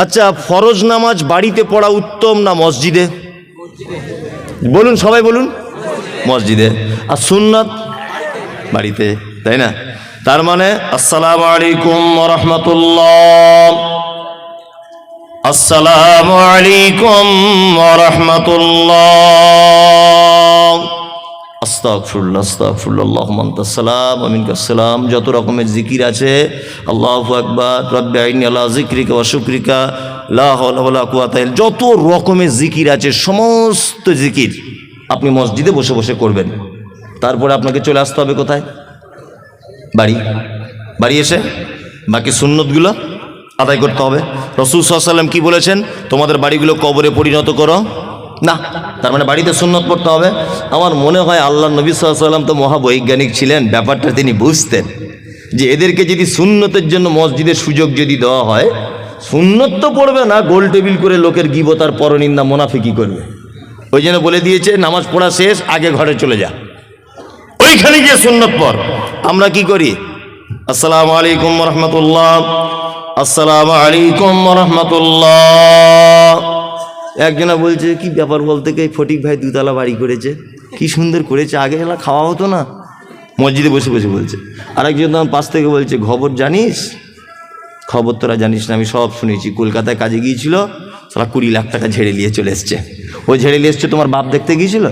আচ্ছা, ফরজ নামাজ বাড়িতে পড়া উত্তম না মসজিদে? বলুন, সবাই বলুন। মসজিদে। আর সুন্নাত বাড়িতে, তাই না? তার মানে আসসালামু আলাইকুম ওয়া রাহমাতুল্লাহ, আসসালামু আলাইকুম ওয়া রাহমাতুল্লাহ, আস্তাগফিরুল্লাহ আস্তাগফিরুল্লাহ, আল্লাহুম্মা আনতাস সালাম ওয়া মিনকাস সালাম। যত রকমের জিকির আছে, আল্লাহু আকবার, রব্বি আইনি আলা যিকরিকা ওয়া শুকরিকা, লা হাওলা ওয়ালা কুওয়াতা ইল্লা, যত রকমের জিকির আছে সমস্ত জিকির আপনি মসজিদে বসে বসে করবেন। তারপরে আপনাকে চলে আসতে হবে কোথায়? বাড়ি এসে বাকি সুন্নতগুলো আদায় করতে হবে। রাসূল সাল্লাল্লাহু আলাইহি ওয়াসাল্লাম কি বলেছেন? তোমাদের বাড়িগুলো কবরে পরিণত করো না। তার মানে বাড়িতে সুন্নত পড়তে হবে। আমার মনে হয় আল্লাহ নবী সাল্লাল্লাহু আলাইহি ওয়াসাল্লাম তো মহাবৈজ্ঞানিক ছিলেন, ব্যাপারটা তিনি বুঝতেন যে এদেরকে যদি সুন্নতের জন্য মসজিদের সুযোগ যদি দেওয়া হয়, সুন্নত তো পড়বে না, গোল টেবিল করে লোকের গীবত আর পরনিন্দা মুনাফিকি করবে। ওই জন্য বলে দিয়েছে নামাজ পড়া শেষ, আগে ঘরে চলে যা, ওইখানে গিয়ে সুন্নত পড়। আমরা কি করি? আসসালামু আলাইকুম ওয়া রাহমাতুল্লাহ, আসসালামু আলাইকুম ওয়া রাহমাতুল্লাহ। একজনা বলছে কি ব্যাপার বলতে, কি ফটিক ভাই দুতলা বাড়ি করেছে, কি সুন্দর করেছে, আগে এলা খাওয়া হতো না? মসজিদে বসে বসে বলছে। আরেকজন তখন পাশ থেকে বলছে, খবর জানিস? খবর তোরা জানিস না, আমি সব শুনেছি। কলকাতায় কাজে গিয়েছিল, সারা 20 লাখ টাকা ঝেড়ে নিয়ে চলে এসছে। ও ঝেড়ে নিয়ে এসছে তোমার বাপ দেখতে গিয়েছিল?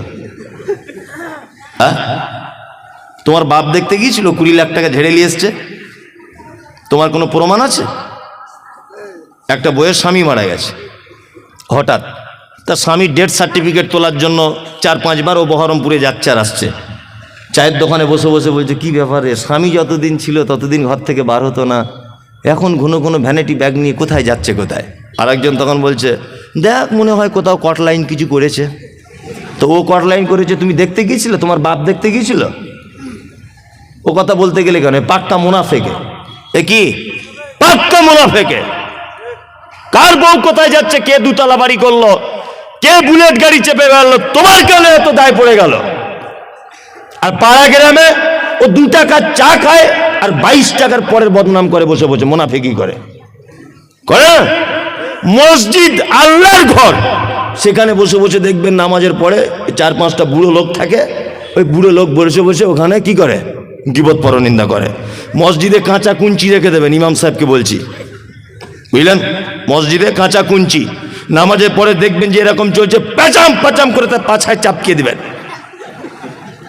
হ্যাঁ, তোমার বাপ দেখতে গিয়েছিল, 20 লাখ টাকা ঝেড়ে নিয়ে এসছে? তোমার কোনো প্রমাণ আছে? একটা বইয়ের স্বামী মারা গেছে, হঠাৎ তার স্বামীর ডেথ সার্টিফিকেট তোলার জন্য 4-5 বার ও বহরমপুরে যাচ্ছে আর আসছে। চায়ের দোকানে বসে বসে বলছে, কি ব্যাপারে, স্বামী যতদিন ছিল ততদিন ঘর থেকে বার হতো না, এখন ঘন ঘন ভ্যানিটি ব্যাগ নিয়ে কোথায় যাচ্ছে কোথায়? আরেকজন তখন বলছে, দেখ মনে হয় কোথাও কট লাইন কিছু করেছে। তো ও কট লাইন করেছে, তুমি দেখতে গিয়েছিলে? তোমার বাপ দেখতে গিয়েছিল? ও কথা বলতে গেলে কেন? পাক্কা মুনাফেকে। এ কি পাক্কা মুনাফেকে? কার বউ কোথায় যাচ্ছে, কে দুতলা বাড়ি করলো, কে বুলেট গাড়ি চেপে গেল, তোমার কেন এত দায় পড়ে গেল? আর পাড়া গ্রামে ও 2 টাকার চা খায় আর 22 টাকার পরের বদনাম করে বসে বসে, মুনাফিকি করে। মসজিদ আল্লাহর ঘর, সেখানে বসে বসে দেখবেন নামাজের পরে 4-5টা বুড়ো লোক থাকে, ওই বুড়ো লোক বসে বসে ওখানে কি করে? গীবত পরনিন্দা করে। মসজিদে কাঁচা কুঞ্চি রেখে দেবেন, ইমাম সাহেবকে বলছি, বুঝলেন? মসজিদে কাঁচা কুঞ্চি, নামাজের পরে দেখবেন যে এরকম চলছে, প্যাচাম প্যাচাম করে তার পাছায় চাপকিয়ে দেবেন।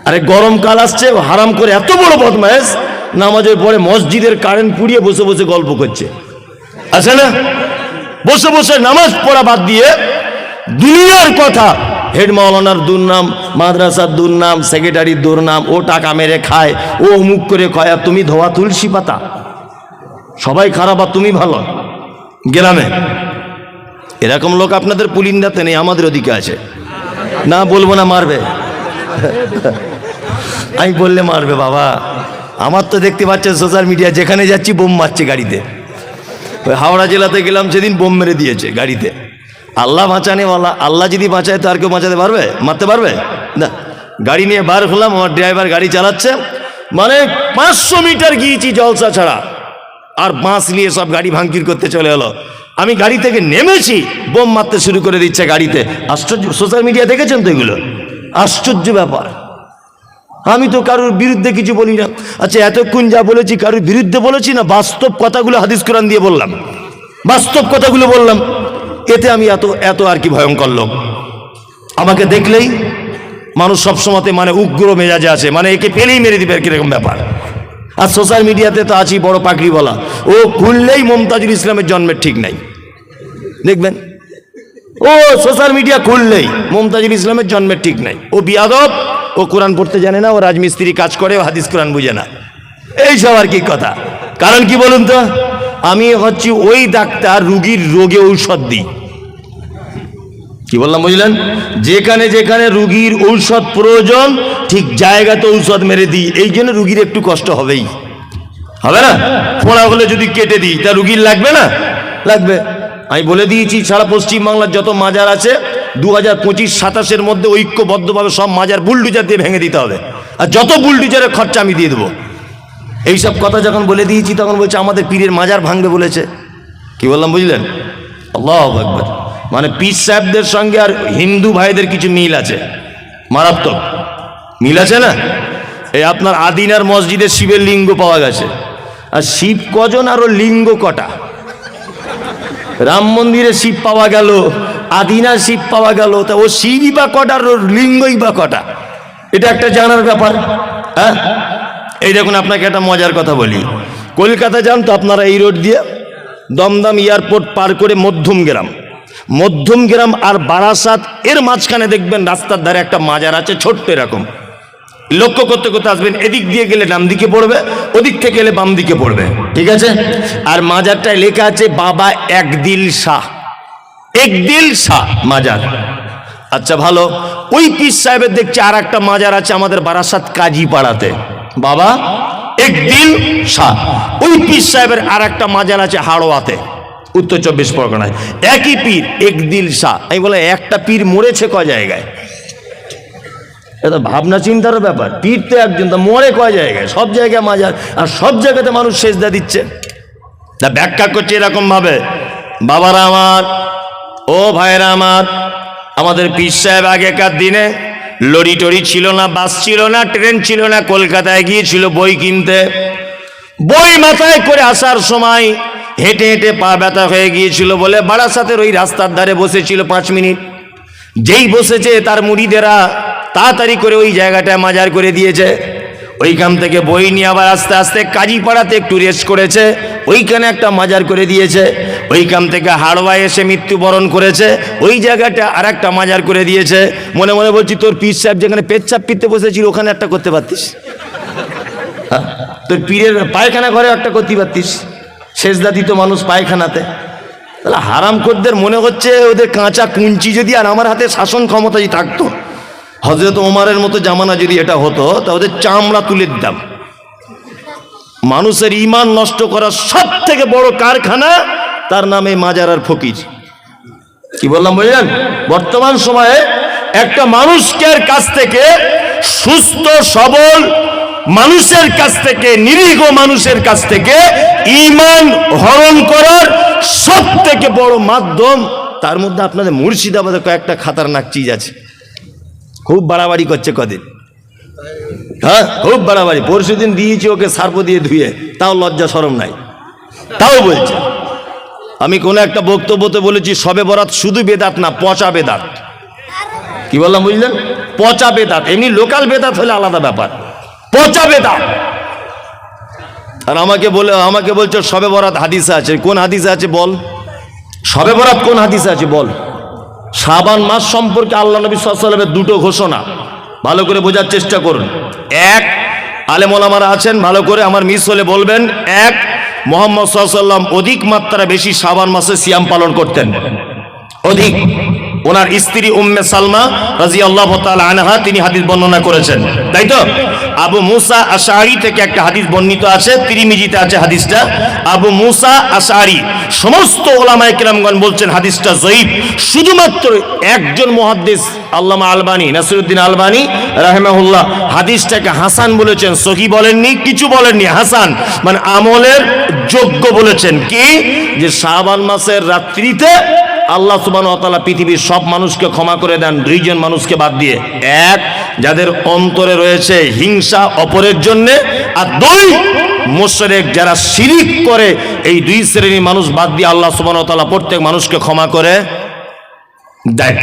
আরে গরমকাল আসছে, হারাম করে এত বড় বদমাইশ, নামাজের পরে মসজিদের কারেন্ট পুড়িয়ে বসে বসে গল্প করছে, আছে না? বসে বসে নামাজ পড়া বাদ দিয়ে দুনিয়ার কথা, হেড মাওলানার দুর্নাম, মাদ্রাসার দুর্নাম, সেক্রেটারির দুর্নাম, ও টাকা মেরে খায়, ও অমুক করে খায়, আর তুমি ধোয়া তুলসী পাতা। সবাই খারাপ আর তুমি ভালো। গ্রামে এরকম লোক আপনাদের পুলিন্দাতে নেই, আমাদের ওদিকে আছে। না বলবো না, মারবে। আমি বললে মারবে বাবা। আমার তো দেখতে পাচ্ছেন সোশ্যাল মিডিয়া, যেখানে যাচ্ছি বোম মারছে গাড়িতে। ওই হাওড়া জেলাতে গেলাম সেদিন, বোম মেরে দিয়েছে গাড়িতে। আল্লাহ বাঁচানেওয়ালা, আল্লাহ যদি বাঁচায় তো আর কেউ বাঁচাতে পারবে? মারতে পারবে না। গাড়ি নিয়ে বার হলাম, আমার ড্রাইভার গাড়ি চালাচ্ছে, মানে 500 মিটার গিয়েছি জলসা ছাড়া, আর বাঁশ নিয়ে সব গাড়ি ভাঙচুর করতে চলে এলো। আমি গাড়ি থেকে নেমেছি, বোম মারতে শুরু করে দিচ্ছে গাড়িতে। আশ্চর্য, সোশ্যাল মিডিয়া দেখেছেন তো এগুলো? আশ্চর্য ব্যাপার। আমি তো কারোর বিরুদ্ধে কিছু বলি না। আচ্ছা, এতক্ষণ যা বলেছি কারোর বিরুদ্ধে বলেছি না? বাস্তব কথাগুলো হাদিস কোরআন দিয়ে বললাম, বাস্তব কথাগুলো বললাম। এতে আমি এত আর কি ভয়ঙ্কর লোক? আমাকে দেখলেই মানুষ সবসময় মানে উগ্র মেজাজে আছে, মানে একে পেলেই মেরে দিবে, কিরকম ব্যাপার। আর সোশ্যাল মিডিয়াতে তো আছি বড় পাকড়ি বলা, ও খুললেই মমতাজুল ইসলামের জন্মের ঠিক নাই, দেখবেন। ও সোশ্যাল মিডিয়া খুললেই মমতাজুল ইসলামের জন্মের ঠিক নাই, ও বিয়াদব, ও কোরআন পড়তে জানে না, ও রাজমিস্ত্রি কাজ করে, ও হাদিস কোরআন বুঝে না, এইসব আর কি কথা। কারণ কি বলুন তো? আমি হচ্ছি ওই ডাক্তার, রুগীর রোগে ঔষধ দিই। কি বললাম বুঝলেন? যেখানে যেখানে রুগীর ঔষধ প্রয়োজন, ঠিক জায়গাতে ঔষধ মেরে দিই। এই জন্য রুগীর একটু কষ্ট হবেই, হবে না? ফোড়া হলে যদি কেটে দিই, তা রুগীর লাগবে না? লাগবে। আমি বলে দিয়েছি, সারা পশ্চিমবাংলার যত মাজার আছে 2025-27 মধ্যে ঐক্যবদ্ধভাবে সব মাজার বুলডুজার দিয়ে ভেঙে দিতে হবে, আর যত বুলডুজারের খরচা আমি দিয়ে দেবো। এইসব কথা যখন বলে দিয়েছি, তখন বলছে আমাদের পীরের মাজার ভাঙবে বলেছে। কি বললাম বুঝলেন? আল্লাহু আকবার। মানে পীর সাহেবদের সঙ্গে আর হিন্দু ভাইদের কিছু মিল আছে, মারাত্মক মিল আছে না। এই আপনার আদিনার মসজিদে শিবের লিঙ্গ পাওয়া গেছে, আর শিব কজন আর ও লিঙ্গ কটা? রাম মন্দিরে শিব পাওয়া গেল, আদিনার শিব পাওয়া গেল, তা ও শিবই বা কটা আর ওর লিঙ্গই বা কটা? এটা একটা জানার ব্যাপার। হ্যাঁ, এই দেখুন আপনাকে একটা মজার কথা বলি। কলকাতা যান তো আপনারা এই রোড দিয়ে দমদম এয়ারপোর্ট পার করে মধ্যমগ্রাম আর বারাসাত এর মাঝখানে দেখবেন রাস্তার ধারে একটা মাজার আছে, ছোট্ট এরকম। লক্ষ্য করতে করতে আসবেন, এদিক দিয়ে গেলে ডান দিকে পড়বে, ওদিক থেকে গেলে বাম দিকে পড়বে, ঠিক আছে? আর মাজারটায় লেখা আছে বাবা একদিল শাহ মাজার। আচ্ছা ভালো, ওই পীর সাহেবের দেখছি আর একটা মাজার আছে আমাদের বারাসাত কাজীপাড়াতে, বাবা একদিল শাহ। ওই পীর সাহেবের আর একটা মাজার আছে হাড়োয়াতে, উত্তর 24 পরগনায়, একই পীর একদিল শাহ। আমি বলে একটা পীর মরেছে কয় জায়গায়? এটা ভাবনা চিন্তার ব্যাপার। পীর তো একজন, তা মরে কয় জায়গায়? সব জায়গায় মাজার, আর সব জায়গাতে মানুষ সেজদা দিচ্ছে। তা ব্যাখ্যা করছে এরকম ভাবে, বাবারা আমার, ও ভাইরা আমার, আমাদের পীর সাহেব আগেকার দিনে লরি টরি ছিল না, বাস ছিল না, ট্রেন ছিল না, কলকাতায় গিয়েছিল বই কিনতে। বই মাথায় করে আসার সময় হেঁটে হেঁটে পা ব্যথা হয়ে গিয়েছিল বলে বারাসাতের ওই রাস্তার ধারে বসেছিল 5 মিনিট। যেই বসেছে তার মুরিদেরা তাড়াতাড়ি করে ওই জায়গাটায় মাজার করে দিয়েছে। ওইখান থেকে বই নিয়ে আবার আস্তে আস্তে কাজীপাড়াতে একটু রেস্ট করেছে, ওইখানে একটা মাজার করে দিয়েছে। ওইখান থেকে হাড়োয়ায় এসে মৃত্যুবরণ করেছে, ওই জায়গাটা আর একটা মাজার করে দিয়েছে। মনে মনে বলছি, তোর পীর সাহেব যেখানে পেচ্ছাপ পিতে বসেছিল ওখানে একটা করতে পারতিস, তোর পীরের পায়খানা ঘরে একটা করতে পারতিস। সেজদা দিত মানুষ পায়খানাতে। তাহলে হারামখোরদের মনে হচ্ছে ওদের কাঁচা কুঞ্চি যদি আর আমার হাতে শাসন ক্ষমতা যদি থাকতো, হযরত ওমরের মতো জামানা যদি এটা হতো, তা ওদের চামড়া তুলে দিতাম। মানুষের ঈমান নষ্ট করার সব থেকে বড় কারখানা, তার নামে মাজার আর ফকির। কি বললাম বুঝলেন? বর্তমান সময়ে একটা মানুষকে কাছ থেকে, সুস্থ সবল মানুষের কাছ থেকে, নিরীহ মানুষের কাছ থেকে ঈমান হরণ করার সব থেকে বড় মাধ্যম। তার মধ্যে আপনাদের মুর্শিদাবাদে কয়েকটা খাতারনাক চিজ আছে, খুব বাড়াবাড়ি করছে কদিন। হ্যাঁ, খুব বাড়াবাড়ি। পরশুদিন দিয়েছি ওকে সার্প দিয়ে ধুয়ে, তাও লজ্জা শরম নাই, তাও বলছে। আমি কোনো একটা বক্তব্যতে বলেছি শবে বরাত শুধু বেদাত না, পচা বেদাত। কি বললাম বুঝলেন? পচা বেদাত। এমনি লোকাল বেদাত হলে আলাদা ব্যাপার, পচা বেদাত। আর আমাকে বলছে শবে বরাত হাদিসে আছে। কোন হাদিসে আছে বল? শবে বরাত কোন হাদিসে আছে বল? শাবান মাস সম্পর্কে আল্লাহ নবী সাল্লাল্লাহু আলাইহি ওয়াসাল্লামের দুটো ঘোষণা, ভালো করে বোঝার চেষ্টা করুন। এক, আলেম ওলামারা আছেন, ভালো করে আমার মিস হলে বলবেন। এক, মুহাম্মদ সাল্লাল্লাহু আলাইহি ওয়াসাল্লাম অধিক মাত্রা বেশি শাবান মাসে সিয়াম পালন করতেন, অধিক। ওনার স্ত্রী উম্মে সালমা রাদিয়াল্লাহু তাআলা আনহা তিনি হাদিস বর্ণনা করেছেন, তাই তো? আবু মুসা আশআরী থেকে একটা হাদিস বর্ণিত আছে, তিরমিজিতে আছে হাদিসটা। আবু মুসা আশআরী, সমস্ত ওলামায়ে কেরামগণ বলছেন হাদিসটা যঈফ। শুধুমাত্র একজন মুহাদ্দিস আল্লামা আলবানী, নাসিরউদ্দিন আলবানী রাহিমাহুল্লাহ হাদিসটাকে হাসান বলেছেন, সহিহ বলেননি, কিছু বলেননি, হাসান মানে আমলের যোগ্য বলেছেন। কি? যে শাবান মাসের রাত্রিতে আল্লাহ সুবহানাহু ওয়া তাআলা পৃথিবীর সব মানুষকে ক্ষমা করে দেন, দুইজন মানুষকে বাদ দিয়ে। এক, যাদের অন্তরে রয়েছে হিংসা অপরের জন্য, আর দুই, মুশরিক যারা শিরিক করে। এই দুই শ্রেণীর মানুষ বাদ দিয়ে আল্লাহ সুবহানাহু ওয়া তাআলা প্রত্যেক মানুষকে ক্ষমা করে দেয়।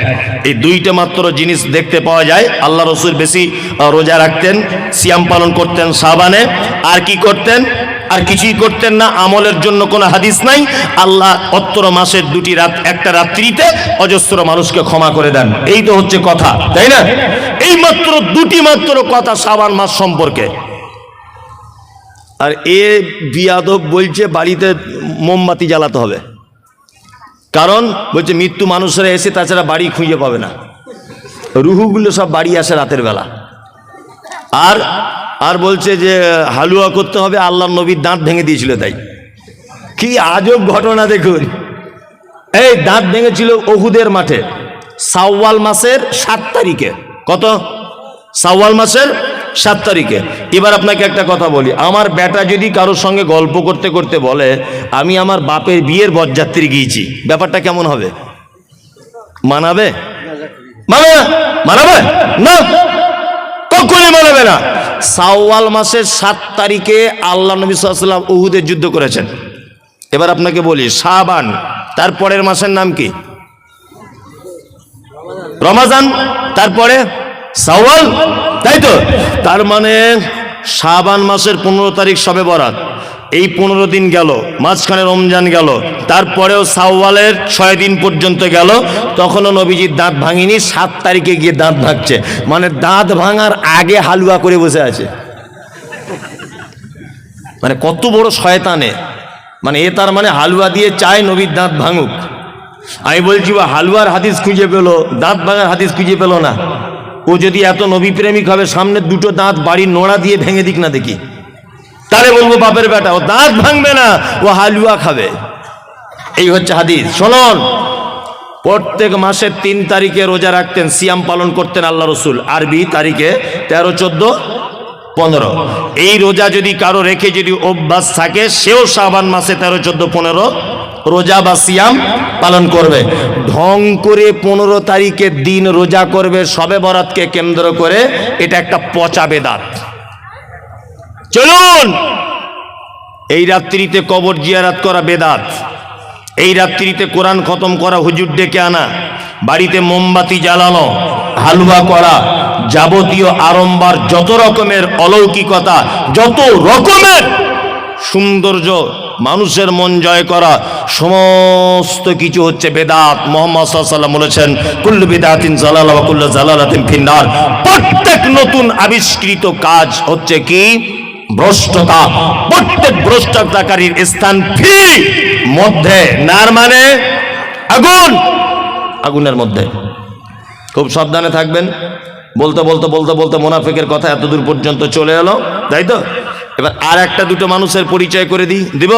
এই দুইটা মাত্র জিনিস দেখতে পাওয়া যায়। আল্লাহ রাসূল বেশি রোজা রাখতেন, সিয়াম পালন করতেন শাবানে। আর কি করতেন? আর কিছুই করতেন না। আমলের জন্য কোনো হাদিস নাই। আল্লাহ অত্র মাসের 2টি রাত, একটা রাত্রিতে অজস্র মানুষকে ক্ষমা করে দেন। এই তো হচ্ছে কথা, তাই না? এই মাত্র 2টি মাত্র কথা শাবান মাস সম্পর্কে। আর এ বিয়াদব বলছে বাড়িতে মোমবাতি জ্বালাতে হবে, কারণ বলছে মৃত্যু মানুষেরা এসে তাছাড়া বাড়ি খুঁজে পাবে না, রুহুগুলো সব বাড়ি আসে রাতের বেলা। আর বলছে যে হালুয়া করতে হবে, আল্লাহর নবীর দাঁত ভেঙে দিয়েছিল তাই। কি আজব ঘটনা দেখুন। এই দাঁত ভেঙেছিল উহুদের মাঠে শাওয়াল মাসের 7 তারিখে। কত? শাওয়াল মাসের 7 তারিখে। এবার আপনাকে একটা কথা বলি, আমার বেটা যদি কারোর সঙ্গে গল্প করতে করতে বলে আমি আমার বাপের বিয়ের বরযাত্রী গিয়েছি, ব্যাপারটা কেমন হবে? মানাবে? মানাবে না, কখনই মানাবে না। শাওয়াল মাসের 7 তারিখে আল্লাহ নবী সাল্লাল্লাহু আলাইহি ওয়াসাল্লাম উহুদের যুদ্ধ করেছেন। এবার আপনাকে বলি, শাবান, তারপরের মাসের নাম কি? রমাজান, তারপরে শাওয়াল, তাই তো? তার মানে শাবান মাসের 15 তারিখ শবে বরাত, এই 15 দিন গেল, মাঝখানে রমজান গেল, তারপরেও শাওয়ালের 6 দিন পর্যন্ত গেল, তখনও নবীজির দাঁত ভাঙিনি। 7 তারিখে গিয়ে দাঁত ভাঙছে, মানে দাঁত ভাঙার আগে হালুয়া করে বসে আছে। মানে কত বড় শয়তানে, মানে এ তার মানে হালুয়া দিয়ে চায় নবীর দাঁত ভাঙুক। আমি বলছি ও হালুয়ার হাদিস খুঁজে পেলো, দাঁত ভাঙার হাদিস খুঁজে পেলো না। ও যদি এত নবী প্রেমিক হবে, সামনে দুটো দাঁত বাড়ির নোড়া দিয়ে ভেঙে দিক না দেখি, তাহলে বলবো বাপের বেটা, ও দাঁত ভাঙবে না, ও হালুয়া খাবে। এই হচ্ছে হাদিস। শুনুন, প্রত্যেক মাসের 3 তারিখে রোজা রাখতেন, সিয়াম পালন করতেন আল্লাহ রসুল। আরবি তারিখে 13, 14, 15। এই রোজা যদি কারো রেখে যদি অভ্যাস থাকে, সেও শাবান মাসে 13, 14, 15 রোজা বা সিয়াম পালন করবে। ঢং করে 15 তারিখের দিন রোজা করবে শবে বরাতকে কেন্দ্র করে, এটা একটা পচা বেদাত। চলুন, এই রাত্রিতে কবর জিয়ারত করা বেদাত, এই রাত্রিতে কোরআন খতম করা, হুজুর ডেকে আনা, বাড়িতে মোমবাতি জ্বালানো, হালুয়া করা, যাবতীয় আড়ম্বর, যত রকমের অলৌকিকতা, যত রকমের সৌন্দর্য, মানুষের মন জয় করা, সমস্ত কিছু হচ্ছে বেদাত। মুহাম্মদ সাল্লাল্লাহু আলাইহি ওয়াসাল্লাম বলেছেন, কুল্লু বিদআতিন যালালা ওয়া কুল্লু যালালাতিন ফিন্নার। প্রত্যেক নতুন আবিষ্কৃত কাজ হচ্ছে কি? ভ্রষ্টতা। প্রত্যেক ভ্রষ্টতাকারীর স্থান ফি মধ্যে, নার মানে আগুন, আগুনের মধ্যে। খুব সাবধানে থাকবেন। বলতে বলতে বলতে বলতে মুনাফিকের কথা এত দূর পর্যন্ত চলে এলো, তাই তো? এবার আর একটা দুটো মানুষের পরিচয় করে দিব।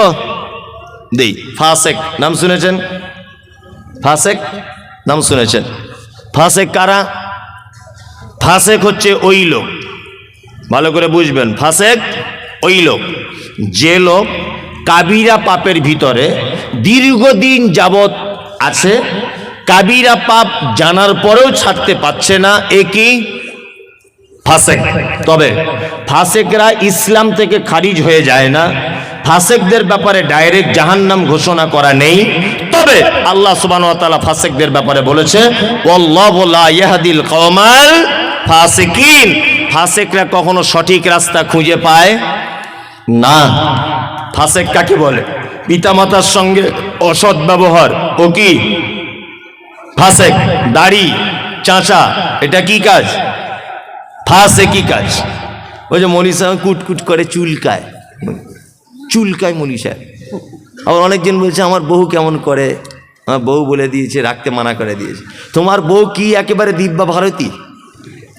ফাসেক নাম শুনেছেন? ফাসেক নাম শুনেছেন? ফাসেক কারা? ফাসেক হচ্ছে ওই লোক, ভালো করে বুঝবেন, ফাসেক ওই লোক যে লোক কাবিরা পাপের ভিতরে দীর্ঘদিন যাবৎ আছে, কাবিরা পাপ জানার পরেও ছাড়তে পারছে না, একই ফাসেক। তবে ফাসেকরা ইসলাম থেকে খারিজ হয়ে যায় না, ফাসেকদের ব্যাপারে ডাইরেক্ট জাহান্নাম ঘোষণা করা নেই। তবে আল্লাহ সুবহানাহু ওয়া তাআলা ফাসেকদের ব্যাপারে বলেছে, ওয়াল্লাহু লা ইয়াহদিল কওমাল ফাসিকিন। ফাসেকরা কখনো সঠিক রাস্তা খুঁজে পায় না। ফাসেক কাকে বলে? পিতামাতার সঙ্গে অসৎ ব্যবহার, ও কি ফাসেক? দাড়ি চাঁচা, এটা কি কাজ? ফাসেকি কাজ। ওই যে মনীষা কুটকুট করে চুলকায়, চুলকায় মনীষা। আবার অনেকজন বলছে আমার বউ কেমন করে, আমার বউ বলে দিয়েছে, রাখতে মানা করে দিয়েছে। তোমার বউ কি একেবারে দিব্যা ভারতী?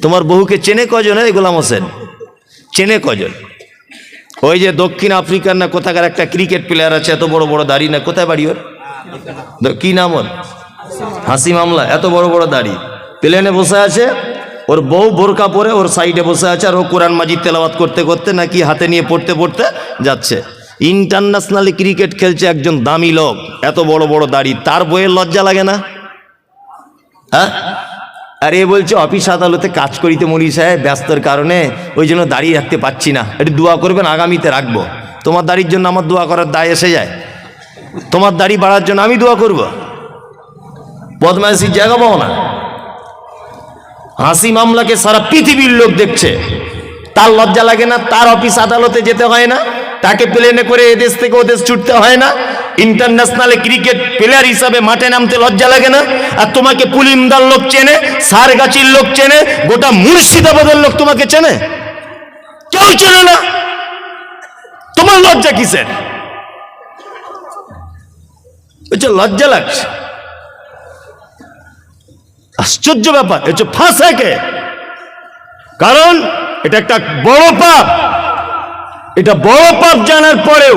তোমার বহুকে চেনে কজন? গোলাম হোসেন চেনে কজন? ওই যে দক্ষিণ আফ্রিকার না কোথাকার একটা ক্রিকেট প্লেয়ার আছে, এত বড় বড় দাড়ি, না কোথায় বাড়ি ওর, কি নাম ওর? হাসিম আমলা। এত বড় বড় দাড়ি, প্লেনে বসে আছে, ওর বউ বোরকা পরে ওর সাইডে বসে আছে, আর ও কোরআন মাজিদ তেলাওয়াত করতে করতে নাকি হাতে নিয়ে পড়তে পড়তে যাচ্ছে। ইন্টারন্যাশনালি ক্রিকেট খেলছে একজন দামি লোক, এত বড় বড় দাড়ি, তার বইয়ের লজ্জা লাগে না? হ্যাঁ, আর এ বলছে অফিস আদালতে কাজ করিতে মনি সাহেব, ব্যস্তর কারণে ওই জন্য দাঁড়িয়ে রাখতে পারছি না, একটু দোয়া করবেন, আগামীতে রাখবো। তোমার দাড়ির জন্য আমার দোয়া করার দায় এসে যায়? তোমার দাড়ি বাড়ার জন্য আমি দোয়া করব? বদমাইশির জায়গা পাও না। হাসি মামলাকে সারা পৃথিবীর লোক দেখছে, তার লজ্জা লাগে না? তার অফিস আদালতে যেতে হয় না? তাকে প্লেনে করে এদেশ থেকে ওদেশ ছুটতে হয় না? ইন্টারন্যাশনাল ক্রিকেট প্লেয়ার হিসাবে মাঠে নামতে লজ্জা লাগে না? আর তোমাকে পুলিমদার লোক চেনে, সারগাছির লোক চেনে, গোটা মুর্শিদাবাদের লোক তোমাকে চেনে? কেউ চেনে না। তোমার লজ্জা কিসের? লজ্জা লাগছে, আশ্চর্য ব্যাপার। এটা ফাঁসেকে, কারণ এটা একটা বড় পাপ। এটা বড় পাপ জানার পরেও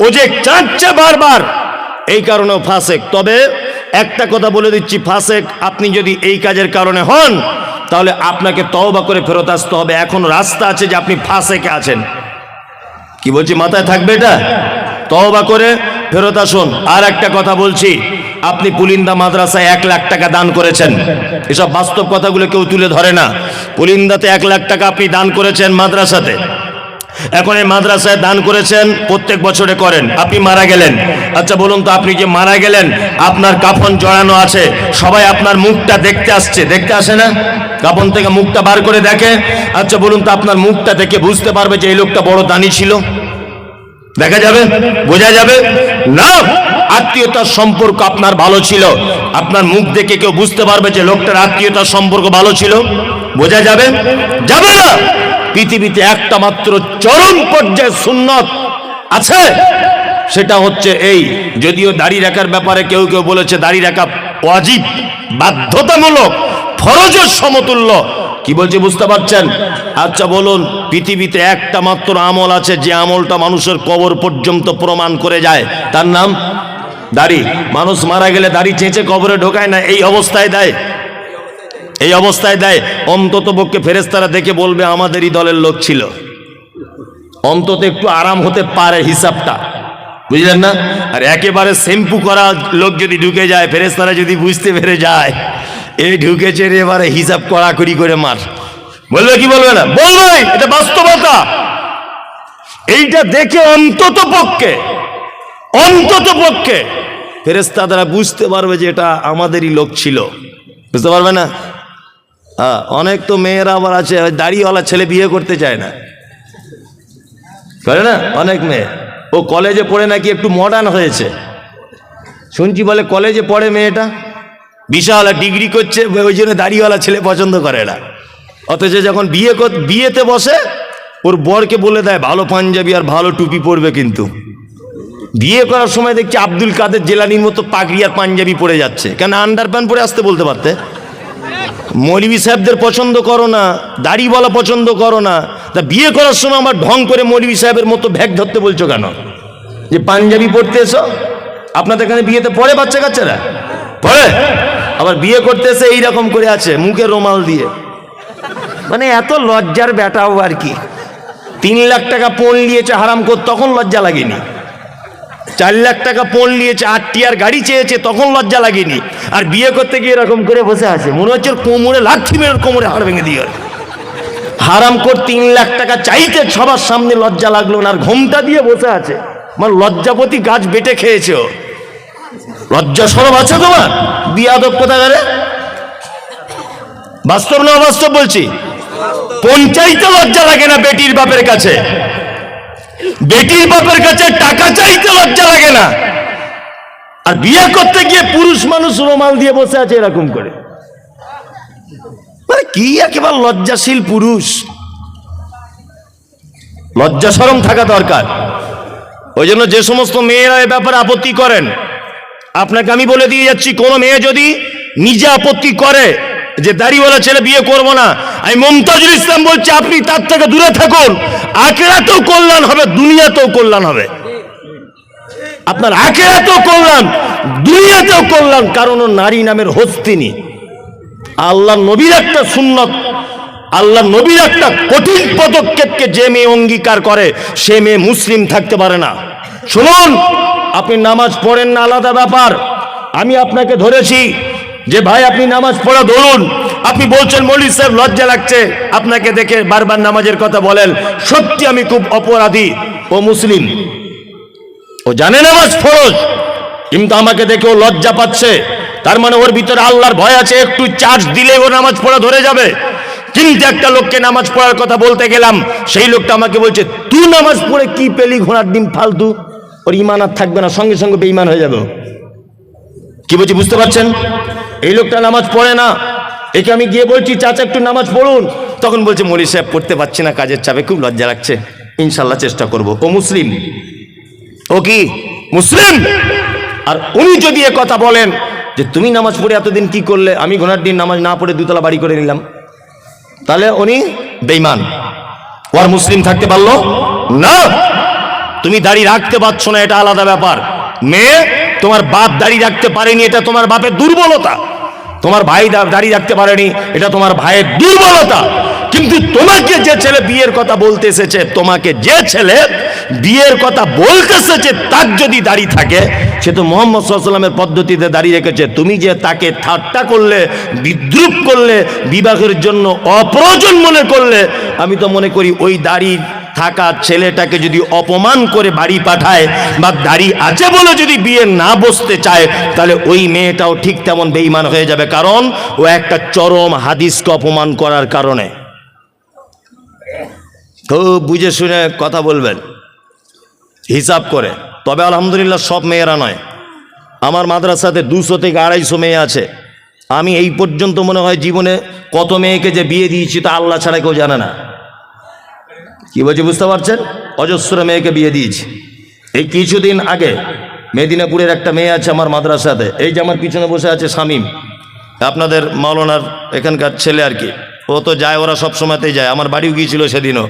ও যে চাচ্ছে বারবার, এই কারণেও ফাসেক। তবে একটা কথা বলে দিচ্ছি, ফাসেক আপনি যদি এই কাজের কারণে হন, তাহলে আপনাকে তওবা করে ফেরত আসতে হবে। এখন রাস্তা আছে যে আপনি ফাসেকে আছেন, কি বলছি মাথায় থাকবে এটা? তওবা করে ফেরত আসুন। আর একটা কথা বলছি, আপনি পুলিন্দা মাদ্রাসায় 1 লাখ টাকা দান করেছেন, এসব বাস্তব কথাগুলো কেউ তুলে ধরে না। পুলিন্দাতে 1 লাখ টাকা আপনি দান করেছেন মাদ্রাসাতে। এখন এই মাদ্রাসায় দান করেছেন, প্রত্যেক বছরে করেন, আপনি মারা গেলেন। আচ্ছা বলুন তো, আপনি যে মারা গেলেন আপনার কাফন জড়ানো আছে, সবাই আপনার মুখটা দেখতে আসছে, দেখতে আসে না? কাফন থেকে মুখটা বার করে দেখে। আচ্ছা বলুন তো, আপনার মুখটা দেখে বুঝতে পারবে যে এই লোকটা বড় দানি ছিল? দেখা যাবে? বোঝা যাবে না? আত্মীয়তার সম্পর্ক আপনার ভালো ছিল, আপনার মুখ দেখে কেউ বুঝতে পারবে যে লোকটার আত্মীয়তার সম্পর্ক ভালো ছিল? বোঝা যাবে? যাবে না। পৃথিবীতে একটা মাত্র চরম পর্যায়ে সুন্নত আছে, সেটা হচ্ছে এই, যদিও দাড়ি রাখার ব্যাপারে কেউ কেউ বলেছে দাড়ি রাখা ওয়াজিব, বাধ্যতামূলক, ফরজের সমতুল্য। কি বলছি বুঝতে পারছেন? আচ্ছা বলুন, পৃথিবীতে একটা মাত্র আমল আছে যে আমলটা মানুষের কবর পর্যন্ত প্রমাণ করে যায়, তার নাম দাড়ি। মানুষ মারা গেলে দাড়ি চেঁচে কবরে ঢোকায় না, এই অবস্থায় দেয়, এই অবস্থায় দেয়। অন্তত পক্ষে ফেরেশতারা দেখে বলবে আমাদেরই দলের লোক ছিল, অন্তত একটু আরাম হতে পারে হিসাবটা, বুঝলেন না? আর একেবারে শ্যাম্পু করা লোক যদি ঢুকে যায়, ফেরেশতারা যদি বুঝতে পেরে যায় এই ঢুকেছে রে, এবারে হিসাব কড়াকড়ি করে মার, বলবে কি বলবে না? বলবে, এটা বাস্তবতা। এইটা দেখে অন্তত পক্ষে ফেরেশতারা বুঝতে পারবে যে এটা আমাদেরই লোক ছিল, বুঝতে পারবে না? হ্যাঁ, অনেক তো মেয়েরা আবার আছে দাড়িওয়ালা ছেলে বিয়ে করতে চায় না, করে না? অনেক মেয়ে, ও কলেজে পড়ে নাকি একটু মডার্ন হয়েছে, শুনছি বলে কলেজে পড়ে মেয়েটা, বিশাল ডিগ্রি করছে, ওই জন্য দাড়িওয়ালা ছেলে পছন্দ করে না। অথচ যখন বিয়েতে বসে ওর বরকে বলে দেয় ভালো পাঞ্জাবি আর ভালো টুপি পরবে, কিন্তু বিয়ে করার সময় দেখছি আব্দুল কাদের জেলানির মতো পাগড়ি আর পাঞ্জাবি পরে যাচ্ছে। কেন আন্ডার প্যান্ট পরে আসতে বলতে পারতে? মৌলভী সাহেবদের পছন্দ করো না, দাড়িওয়ালা পছন্দ করো না, তা বিয়ে করার সময় আমার ঢং করে মৌলভী সাহেবের মতো ব্যাগ ধরতে বলছো কেন? যে পাঞ্জাবি পরতে এসো, আপনাদের এখানে বিয়েতে পড়ে বাচ্চা কাচ্চারা পড়ে, আবার বিয়ে করতে এসে এইরকম করে আছে মুখে রুমাল দিয়ে, মানে এত লজ্জার বেটাও আর কি। 3 লাখ টাকা পণ নিয়েছে হারাম কর, তখন লজ্জা লাগেনি। 4 লাখ টাকা পণ নিয়েছে, 8টি আর গাড়ি চেয়েছে, তখন লজ্জা লাগেনি। আর বিয়ে করতে গিয়ে এরকম করে বসে আছে, মনে হচ্ছে কোমরে লাঠি মেরে কোমরে হাড় ভেঙে দিয়ে হারাম কর। 3 লাখ টাকা চাইতে সবার সামনে লজ্জা লাগলো না, আর ঘোমটা দিয়ে বসে আছে, মানে লজ্জাপতি গাছ বেটে খেয়েছে। লজ্জা সরব আছে তোমার? বিয়াদব কোথাকারে? বাস্তব না অবাস্তব বলছি? পঞ্চাইতে লজ্জা লাগে না বেটির বাপের কাছে, বেটির বাপের কাছে টাকা চাইতে লজ্জা লাগে না, আর বিয়ে করতে গিয়ে পুরুষ মানুষ রুমাল দিয়ে বসে আছে এরকম করে, মানে কি একেবারে লজ্জাশীল পুরুষ। লজ্জা শরম থাকা দরকার। ওই জন্য যে সমস্ত মেয়েরা এ ব্যাপারে আপত্তি করেন, আপনাকে আমি বলে দিয়ে যাচ্ছি, কোন মেয়ে যদি নিজে আপত্তি করে যে দাড়িওয়ালা ছেলে বিয়ে করব না, আমি মুমতাজুল ইসলাম বলছি আপনি তার থেকে দূরে থাকুন। আখিরাতেও কল্যাণ হবে, দুনিয়াতেও কল্যাণ হবে। আপনার আখিরাতেও কল্যাণ, দুনিয়াতেও কল্যাণ, কারণ ও নারী নামের হস্তিনী। আল্লাহ নবীর একটা সুন্নত, আল্লাহ নবীর একটা কঠিন পদক্ষেপকে যে মেয়ে অঙ্গীকার করে সে মেয়ে মুসলিম থাকতে পারে না। শুনুন, আপনি নামাজ পড়েন না আলাদা ব্যাপার, আমি আপনাকে ধরেছি যে ভাই আপনি নামাজ পড়া ধরুন, আপনি বলছেন মৌলভী সাহেব লজ্জা লাগছে, আপনাকে দেখে বারবার নামাজের কথা বলেন, সত্যি আমি খুব অপরাধী। ও মুসলিম, ও জানে নামাজ ফরজ, কিন্তু আমাকে দেখে ও লজ্জা পাচ্ছে, তার মানে ওর ভিতরে আল্লাহর ভয় আছে, একটু চার্জ দিলে ও নামাজ পড়া ধরে যাবে। কিন্তু একটা লোককে নামাজ পড়ার কথা বলতে গেলাম, সেই লোকটা আমাকে বলছে তুই নামাজ পড়ে কি পেলি, ঘোড়ার ডিম ফালতু, ওর ইমান আর থাকবে না, সঙ্গে সঙ্গে বেঈমান হয়ে যাবে। কি বলছি বুঝতে পারছেন? এই লোকটা নামাজ পড়ে না, একে আমি গিয়ে বলছি চাচা একটু নামাজ পড়ুন, তখন বলছে মৌলভী সাহেব পড়তে পারছি না, কাজের চাপে খুব লজ্জা লাগছে, ইনশাল্লাহ চেষ্টা করব। ও মুসলিম, ও কি মুসলিম? আর উনি যদি এ কথা বলেন যে তুমি নামাজ পড়ে এতদিন কি করলে, আমি ঘোড়ার দিন নামাজ না পড়ে 2 তলা বাড়ি করে নিলাম, তাহলে উনি বেঈমান, ও আর মুসলিম থাকতে পারলো না। তুমি দাড়ি রাখতে পারছো না, এটা আলাদা ব্যাপার। মেয়ে, তোমার বাপ দাড়ি রাখতে পারেনি, এটা তোমার বাপের দুর্বলতা, তোমার ভাই দাড়ি রাখতে পারেনি, এটা তোমার ভাইয়ের দুর্বলতা। কিন্তু তোমাকে যে ছেলে বিয়ের কথা বলতে এসেছে, তোমাকে যে ছেলে বিয়ের কথা বলতে এসেছে, তার যদি দাড়ি থাকে, সে তো মুহাম্মদ সাল্লাল্লাহু আলাইহি ওয়াসাল্লামের পদ্ধতিতে দাড়ি রেখেছে। তুমি যে তাকে ঠাট্টা করলে, বিদ্রূপ করলে, বিবাহের জন্য অপ্রয়োজন মনে করলে, আমি তো মনে করি ওই দাড়ি থাকা ছেলেটাকে যদি অপমান করে বাড়ি পাঠায় বা দাড়ি আছে বলে যদি বিয়ে না বসতে চায়, তাহলে ওই মেয়েটাও ঠিক তেমন বেঈমান হয়ে যাবে, কারণ ও একটা চরম হাদিসকে অপমান করার কারণে। খুব বুঝে শুনে কথা বলবেন, হিসাব করে। তবে আলহামদুলিল্লাহ সব মেয়েরা নয়, আমার মাদ্রাসাতে 200 থেকে 250 মেয়ে আছে। আমি এই পর্যন্ত মনে হয় জীবনে কত মেয়েকে যে বিয়ে দিয়েছি তা আল্লাহ ছাড়া কেউ জানে না। কি বলছি বুঝতে পারছেন? অজস্র মেয়েকে বিয়ে দিয়েছি। এই কিছুদিন আগে মেদিনীপুরের একটা মেয়ে আছে আমার মাদ্রাসাতে, এই যে আমার পিছনে বসে আছে শামীম, আপনাদের মাওলানার এখানকার ছেলে আর কি। ও তো যায়, ওরা সব সময়তেই যায়, আমার বাড়িও গিয়েছিল সেদিনও।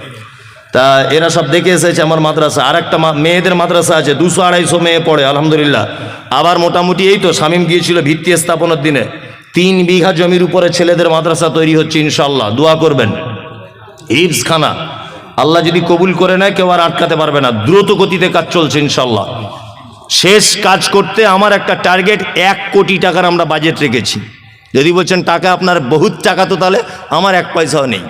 তা এরা সব দেখে এসেছে আমার মাদ্রাসা। আর একটা মেয়েদের মাদ্রাসা আছে, 200-250 মেয়ে পড়ে আলহামদুলিল্লাহ। আবার মোটামুটি এই তো শামীম গিয়েছিল ভিত্তি স্থাপনের দিনে, 3 বিঘা জমির উপরে ছেলেদের মাদ্রাসা তৈরি হচ্ছে ইনশাল্লাহ। দোয়া করবেন। হিফজখানা আল্লাহ যদি কবুল করে নেয়, কেউ আর আটকাতে পারবে না। দ্রুত গতিতে কাজ চলছে ইনশাল্লাহ। শেষ কাজ করতে আমার একটা টার্গেট 1 কোটি টাকার আমরা বাজেট রেখেছি। যদি বলছেন টাকা আপনার বহুত টাকা, তো তাহলে আমার 1 পয়সাও নেই।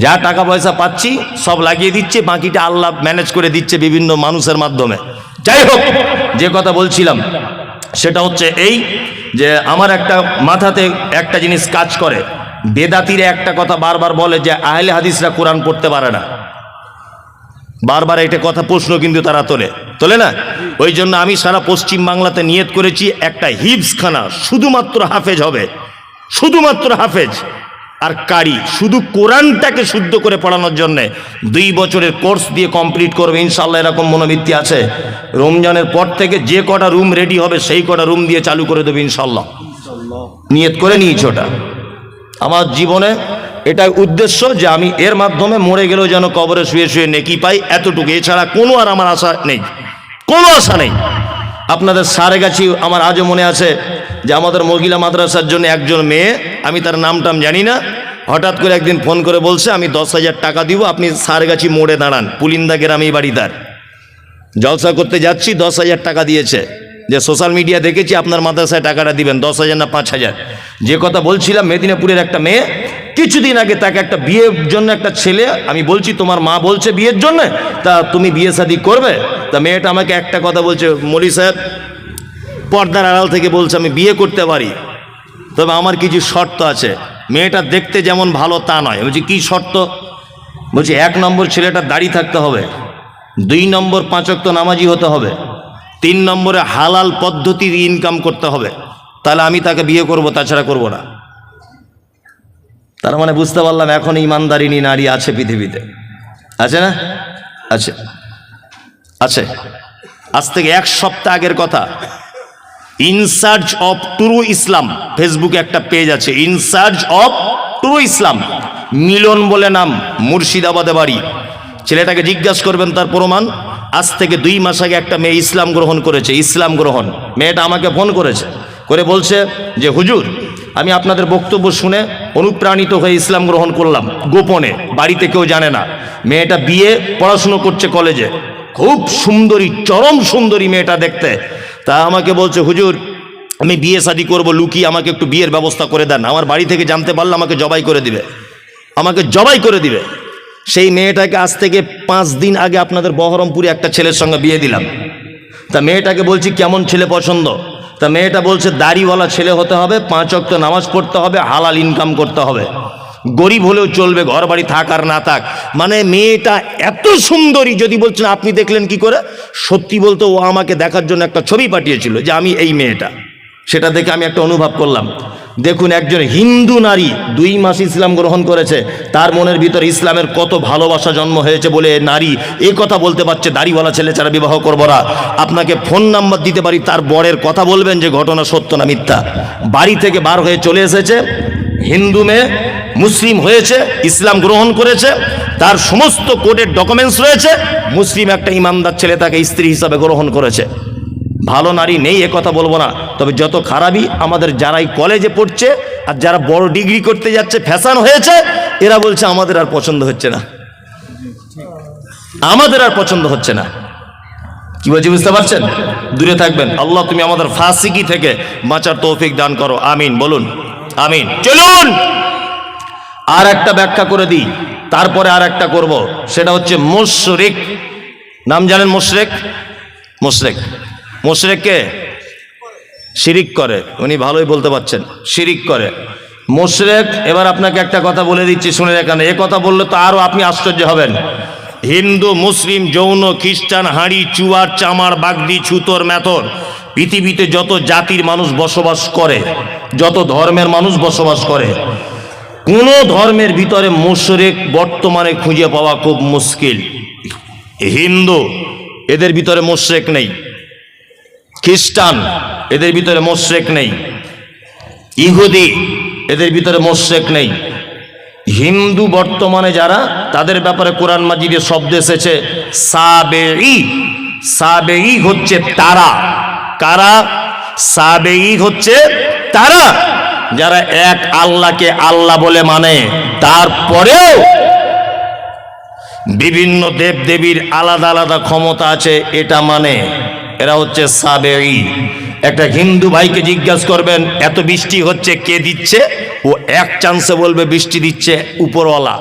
যা টাকা পয়সা পাচ্ছি সব লাগিয়ে দিচ্ছে, বাকিটা আল্লাহ ম্যানেজ করে দিচ্ছে বিভিন্ন মানুষের মাধ্যমে। যাই হোক, যে কথা বলছিলাম সেটা হচ্ছে এই যে আমার একটা মাথাতে একটা জিনিস কাজ করে। বেদাতিরা একটা কথা বারবার বলে যে আহলে হাদিসরা কোরআন পড়তে পারে না। বারবার এটা কথা প্রশ্ন কিন্তু তারা তোলে না। ওই জন্য আমি সারা পশ্চিম বাংলাতে নিয়ত করেছি একটা হিফজখানা শুধুমাত্র হাফেজ হবে, শুধুমাত্র হাফেজ আর কারি, শুধু কোরআনটাকে শুদ্ধ করে পড়ানোর জন্য 2 বছরের কোর্স দিয়ে কমপ্লিট করবে ইনশাল্লাহ। এরকম মনোবৃত্তি আছে। রমজানের পর থেকে যে কটা রুম রেডি হবে সেই কটা রুম দিয়ে চালু করে দেবে ইনশাল্লাহ। নিয়ত করে নিয়েছি ওটা। আমার জীবনে এটাই উদ্দেশ্য যে আমি এর মাধ্যমে মরে গেলেও যেন কবরে শুয়ে শুয়ে নেকি পাই, এতটুকু। এছাড়া কোনো আর আমার আশা নেই, কোনো আশা নেই। আপনাদের সারেগাছি আমার আজও মনে আছে যে আমাদের মহিলা মাদ্রাসার জন্য একজন মেয়ে, আমি তার নামটাম জানি না, হঠাৎ করে একদিন ফোন করে বলছে আমি 10,000 টাকা দিব, আপনি সারেগাছি মোড়ে দাঁড়ান, পুলিন্দা গ্রামেই বাড়ি তার। জলসা করতে যাচ্ছি, 10,000 টাকা দিয়েছে। যে সোশ্যাল মিডিয়া দেখেছি আপনার মাদ্রাসায় টাকাটা দিবেন, 10,000 না 5,000। যে কথা বলছিলাম, মেদিনীপুরের একটা মেয়ে, কিছুদিন আগে তাকে একটা বিয়ের জন্য একটা ছেলে, আমি বলছি তোমার মা বলছে বিয়ের জন্য, তা তুমি বিয়ে শাদী করবে? তা মেয়েটা আমাকে একটা কথা বলছে, মৌলী সাহেব পর্দার আড়াল থেকে বলছে আমি বিয়ে করতে পারি, তবে আমার কিছু শর্ত আছে। মেয়েটা দেখতে যেমন ভালো তা নয়। বলছি কী শর্ত? বলছি 1 নম্বর ছেলেটার দাড়ি থাকতে হবে, 2 নম্বর 5 ওয়াক্ত নামাজি হতে হবে, 3 নম্বরে হালাল পদ্ধতির ইনকাম করতে হবে, তাহলে আমি তাকে বিয়ে করব, তাছাড়া করব না। তার মানে বুঝতে পারলাম এখন ইমানদারিনী নারী আছে পৃথিবীতে, আছে না? আছে। আজ থেকে 1 সপ্তাহ আগের কথা, ইন সার্চ অফ ট্রু ইসলাম, ফেসবুকে একটা পেজ আছে, ইন সার্চ অফ ট্রু ইসলাম, মিলন বলে নাম, মুর্শিদাবাদে বাড়ি। ছেলেটাকে জিজ্ঞাসা করবেন তার প্রমাণ। আজ থেকে 2 মাস আগে একটা মেয়ে ইসলাম গ্রহণ করেছে, ইসলাম গ্রহণ। মেয়েটা আমাকে ফোন করেছে, করে বলছে যে হুজুর আমি আপনাদের বক্তব্য শুনে অনুপ্রাণিত হয়ে ইসলাম গ্রহণ করলাম, গোপনে, বাড়িতে কেউ জানে না। মেয়েটা বিয়ে পড়াশুনো করছে কলেজে, খুব সুন্দরী, চরম সুন্দরী মেয়েটা দেখতে। তা আমাকে বলছে হুজুর আমি বিয়ে শাদী করবো লুকিয়ে, আমাকে একটু বিয়ের ব্যবস্থা করে দেন, আমার বাড়ি থেকে জানতে পারলে আমাকে জবাই করে দিবে, আমাকে জবাই করে দিবে। সেই মেয়েটাকে আজ থেকে 5 দিন আগে আপনাদের বহরমপুরে একটা ছেলের সঙ্গে বিয়ে দিলাম। তা মেয়েটাকে বলছি কেমন ছেলে পছন্দ? তা মেয়েটা বলছে দাড়িওয়ালা ছেলে হতে হবে, 5 ওয়াক্ত নামাজ পড়তে হবে, হালাল ইনকাম করতে হবে, গরিব হলেও চলবে, ঘর বাড়ি থাক আর না থাক। মানে মেয়েটা এত সুন্দরী, যদি বলছেন আপনি দেখলেন কি করে? সত্যি বলতে ও আমাকে দেখার জন্য একটা ছবি পাঠিয়েছিল যে আমি এই মেয়েটা, সেটা দেখে আমি একটা অনুভব করলাম। দেখুন একজন হিন্দু নারী 2 মাস ইসলাম গ্রহণ করেছে, তার মনের ভিতরে ইসলামের কত ভালোবাসা জন্ম হয়েছে বলে নারী এই কথা বলতে পারছে দাড়িওয়ালা ছেলে ছাড়া বিবাহ করবো না। আপনাকে ফোন নাম্বার দিতে পারি, তার বরের কথা বলবেন যে ঘটনা সত্য না মিথ্যা। বাড়ি থেকে বার হয়ে চলে এসেছে, হিন্দু মেয়ে মুসলিম হয়েছে, ইসলাম গ্রহণ করেছে, তার সমস্ত কোর্টের ডকুমেন্টস রয়েছে, মুসলিম একটা ইমানদার ছেলে তাকে স্ত্রী হিসাবে গ্রহণ করেছে। ভালো নারী নেই এ কথা বলবো না, তবে যত খারাপই আমাদের যারাই কলেজে পড়ছে আর যারা বড় ডিগ্রি করতে যাচ্ছে ফ্যাশন হয়েছে, এরা বলছে আমাদের আর পছন্দ হচ্ছে না, আমাদের আর পছন্দ হচ্ছে না। কি বলছি বুঝতে পারছেন? দূরে থাকবেন। আল্লাহ তুমি আমাদের ফাসিকি থেকে বাঁচার তৌফিক দান করো, আমিন বলুন, আমিন। চলুন আর একটা ব্যাখ্যা করে দিই, তারপরে আর একটা করব, সেটা হচ্ছে মুশরিক। নাম জানেন মুশরিক? মুশরিক, মুশরিককে শিরিক করে, উনি ভালোই বলতে পারছেন, শিরিক করে মুশরিক। এবার আপনাকে একটা কথা বলে দিচ্ছি, শুনে রাখেন, এ কথা বললে তো আরো আপনি আশ্চর্য হবেন। হিন্দু, মুসলিম, জৈন, খ্রিস্টান, হাঁড়ি, চুয়ার, চামার, বাগদি, ছুতর, মেথর, পৃথিবীতে যত জাতির মানুষ বসবাস করে, যত ধর্মের মানুষ বসবাস করে, কোন ধর্মের ভিতরে মুশরিক বর্তমানে খুঁজে পাওয়া খুব মুশকিল। হিন্দু, এদের ভিতরে মুশরিক নেই। খ্রিস্টান, এদের ভিতরে মুশরিক নেই। ইহুদি, এদের ভিতরে মুশরিক নেই। হিন্দু বর্তমানে যারা, তাদের ব্যাপারে কোরআন মাজিদে শব্দ এসেছে সাবেঈ। সাবেঈ হচ্ছে তারা। কারা? সাবেঈ হচ্ছে তারা যারা এক আল্লাহকে আল্লাহ বলে মানে, তারপরেও বিভিন্ন দেব দেবীর আলাদা আলাদা ক্ষমতা আছে এটা মানে, এরা হচ্ছে সাবেঈ। একটা হিন্দু ভাইকে জিজ্ঞাসা করবেন এত বৃষ্টি হচ্ছে কে দিচ্ছে, ও এক চান্সে বলবে বৃষ্টি দিচ্ছে উপরওয়ালা,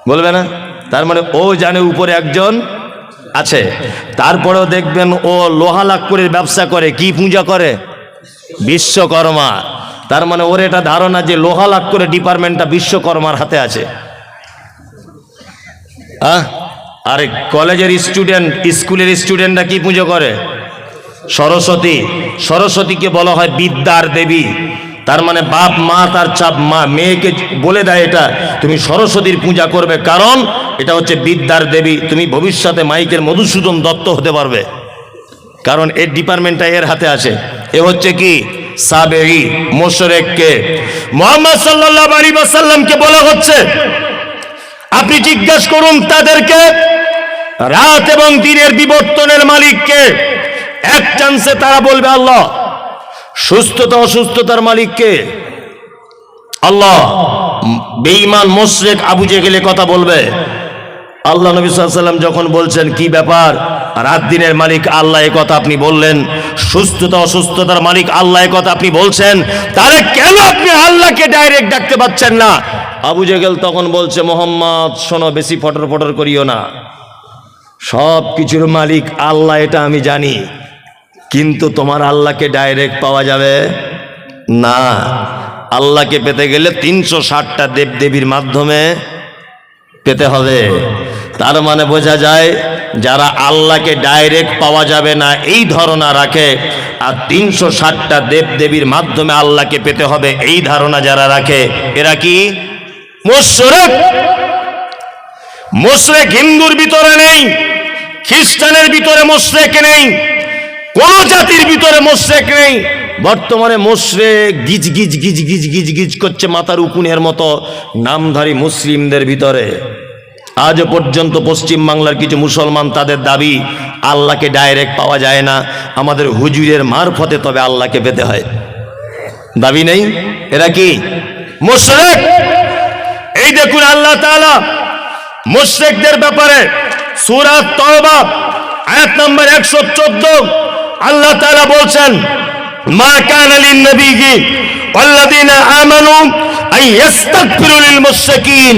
বলবে না? তার মানে ও জানে উপরে একজন আছে। তারপরেও দেখবেন ও লোহা লাক্কুরের ব্যবসা করে, কি পূজা করে? বিশ্বকর্মা। তার মানে ওর এটা ধারণা যে লোহা লাক্কুরের ডিপার্টমেন্টটা বিশ্বকর্মার হাতে আছে। আরে কলেজের স্টুডেন্ট, স্কুলের স্টুডেন্টরা কি পুজো করে? সরস্বতী। সরস্বতীকে বলা হয় বিদ্যার দেবী। তার মানে বাপ মা তার চাপ মা মেয়েকে বলে দেয় এটা তুমি সরস্বতীর পূজা করবে, কারণ এটা হচ্ছে বিদ্যার দেবী, তুমি ভবিষ্যতে মাইকের মধুসূদন দত্ত হতে পারবে, কারণ এর ডিপার্টমেন্টটা এর হাতে আছে। এ হচ্ছে কি? সাবেঈ। মুশরিককে মুহাম্মদ সাল্লাল্লাহু আলাইহি ওয়াসাল্লামকে বলা হচ্ছে আপনি জিজ্ঞাসা করুন তাদেরকে রাত এবং দিনের বিবর্তনের মালিককে। এক চান্সে তারা বলবে আল্লাহ। সুস্থতা অসুস্থতার মালিককে? আল্লাহ। বেঈমান মুশরিক আবু জেহেল কথা বলবে। আল্লাহ নবী সাল্লাল্লাহু আলাইহি ওয়াসাল্লাম যখন বলছেন কি ব্যাপার, রাত দিনের মালিক আল্লাহ, এ কথা আপনি বললেন, সুস্থতা অসুস্থতার মালিক আল্লাহ, এ কথা আপনি বলছেন, তাহলে কেন আপনি আল্লাহকে ডাইরেক্ট ডাকতে পাচ্ছেন না? আবু জেহেল তখন বলছে মুহাম্মদ শোনো, বেশি ফটর ফটর করিও না, সব কিছুর মালিক আল্লাহ এটা আমি জানি, কিন্তু তোমার আল্লাহকে ডাইরেক্ট পাওয়া যাবে না। আল্লাহকে পেতে গেলে 360টা দেব দেবীর মাধ্যমে পেতে হবে। তার মানে বোঝা যায় যারা আল্লাহকে ডাইরেক্ট পাওয়া যাবে না এই ধারণা রাখে, আর 360টা দেব দেবীর মাধ্যমে আল্লাহকে পেতে হবে এই ধারণা যারা রাখে, এরা কি? মুশরিক। মুশরিক হিন্দুর ভিতরে নেই, খ্রিস্টানের ভিতরে মুশরিক নেই, কোন জাতির ভিতরে মুশরিক নেই। বর্তমানে মুশরিক গিজ গিজ গিজ গিজ গিজ গিজ করছে মাথার উকুনের মতো নামধারী মুসলিমদের ভিতরে। আজ পর্যন্ত পশ্চিম বাংলার কিছু মুসলমান তাদের দাবি আল্লাহকে ডাইরেক্ট পাওয়া যায় না, আমাদের হুজুরের মারফতে তবে আল্লাহকে পেতে হয়, দাবি নেই। এরা কি? মুশরিক। এই দেখুন আল্লাহ তাআলা মুশরিকদের ব্যাপারে সূরা তাওবা আয়াত নম্বর 114 আল্লাহ তাআলা বলছেন মা কানা লিন নবিয়্যি ওয়াল্লাযীনা আমানু আন ইস্তাগফিরু লিল মুশরিকিন।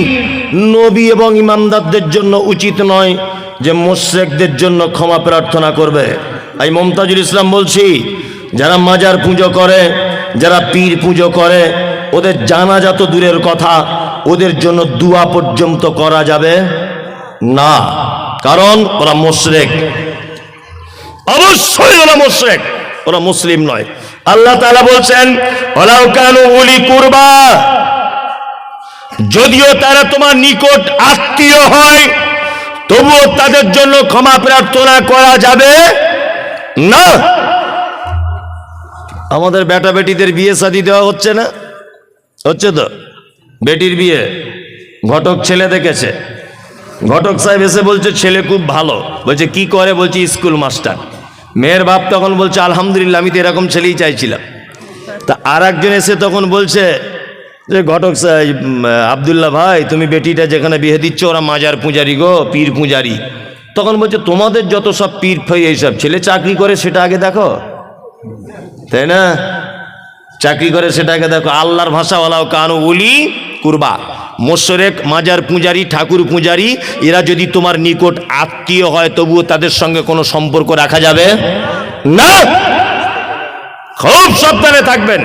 নবী এবং ইমানদারদের জন্য উচিত নয় যে মুশরিকদের জন্য ক্ষমা প্রার্থনা করবে। এই মুমতাজুল ইসলাম বলছি, যারা মাজার পুজো করে, যারা পীর পুজো করে, ওদের জানাজা তো দূরের কথা, ওদের জন্য দোয়া পর্যন্ত করা যাবে না, কারণ ওরা মুশরিক। অবশ্যই ওরা মুশরিক, ওরা মুসলিম নয়। আল্লাহ তাআলা বলছেন ওয়ালাউ কানু উলি কুরবা, যদিও তারা তোমার নিকট আত্মীয় হয় তবুও তাদের জন্য ক্ষমা প্রার্থনা করা যাবে না। আমাদের বেটা বেটিদের বিয়ে শাদী দেওয়া হচ্ছে না? হচ্ছে তো। বেটির বিয়ে ঘটক ছেলে দেখেছে, ঘটক সাহেব এসে বলছে ছেলে খুব ভালো, বলছে কি করে? বলছে স্কুল মাস্টার। মেয়ের বাপ তখন বলছে আলহামদুলিল্লাহ, আমি তো এরকম ছেলেই চাইছিলাম। তা আর একজন এসে তখন বলছে যে ঘটক আবদুল্লাহ ভাই, তুমি বেটিটা যেখানে বিয়ে দিচ্ছ ওরা মাজার পূজারি গো, পীর পূজারি। তখন বলছে তোমাদের যত সব পীর ফাই এইসব, ছেলে চাকরি করে সেটা আগে দেখো, তাই না? চাকরি করে সেটাকে দেখো। আল্লাহর ভাষাওয়ালাও কানু উলি কুরবা, মোশরেক, মাজার পূজারি, ঠাকুর পূজারি, এরা যদি তোমার নিকট আত্মীয় হয় তবুও তাদের সঙ্গে কোনো সম্পর্ক রাখা যাবে না। খুব সাবধানে থাকবেন।